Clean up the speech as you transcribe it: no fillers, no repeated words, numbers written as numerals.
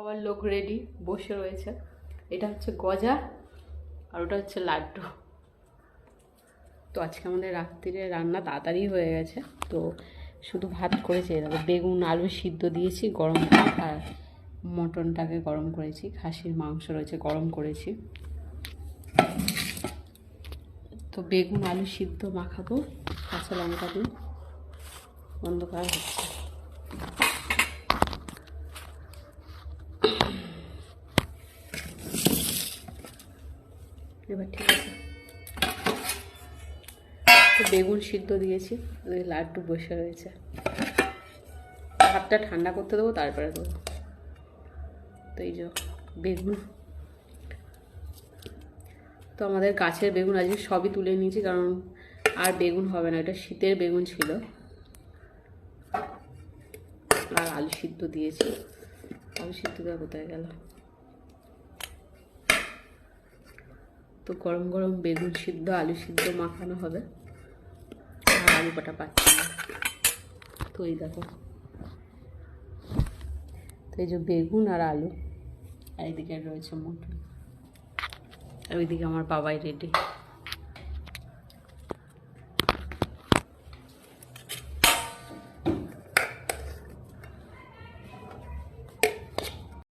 খাওয়ার লোক রেডি বসে রয়েছে। এটা হচ্ছে গজা আর ওটা হচ্ছে লাড্ডু। তো আজকে আমাদের রাত্রিরে রান্না তাড়াতাড়ি হয়ে গেছে, তো শুধু ভাত করেছি। এরকম বেগুন আলু সিদ্ধ দিয়েছি গরম ভাত, আর মটনটাকে গরম করেছি, খাসির মাংস রয়েছে গরম করেছি। তো বেগুন আলু সিদ্ধ মাখাবো কাঁচা লঙ্কা দিয়ে। বন্ধ করা হচ্ছে। এবার ঠিক আছে। তো বেগুন সিদ্ধ দিয়েছি, ওই লাড্ডু বসে রয়েছে। ভাতটা ঠান্ডা করতে দেবো, তারপরে দেবো। তো এই যে বেগুন, তো আমাদের গাছের বেগুন আজকে সবই তুলে নিয়েছি, কারণ আর বেগুন হবে না। এটা শীতের বেগুন ছিল। আর আলু সিদ্ধ দিয়েছি। আলু সিদ্ধ দেওয়া কোথায় গেল? তো গরম গরম বেগুন সিদ্ধ আলু সিদ্ধ মাখানো হবে। আর আলু কাটা পাচ্ছি না। তো এই দেখো, তো এই যে বেগুন আর আলু, আর এইদিকে রয়েছে মটন, আর ওইদিকে আমার বাবাই রেডি।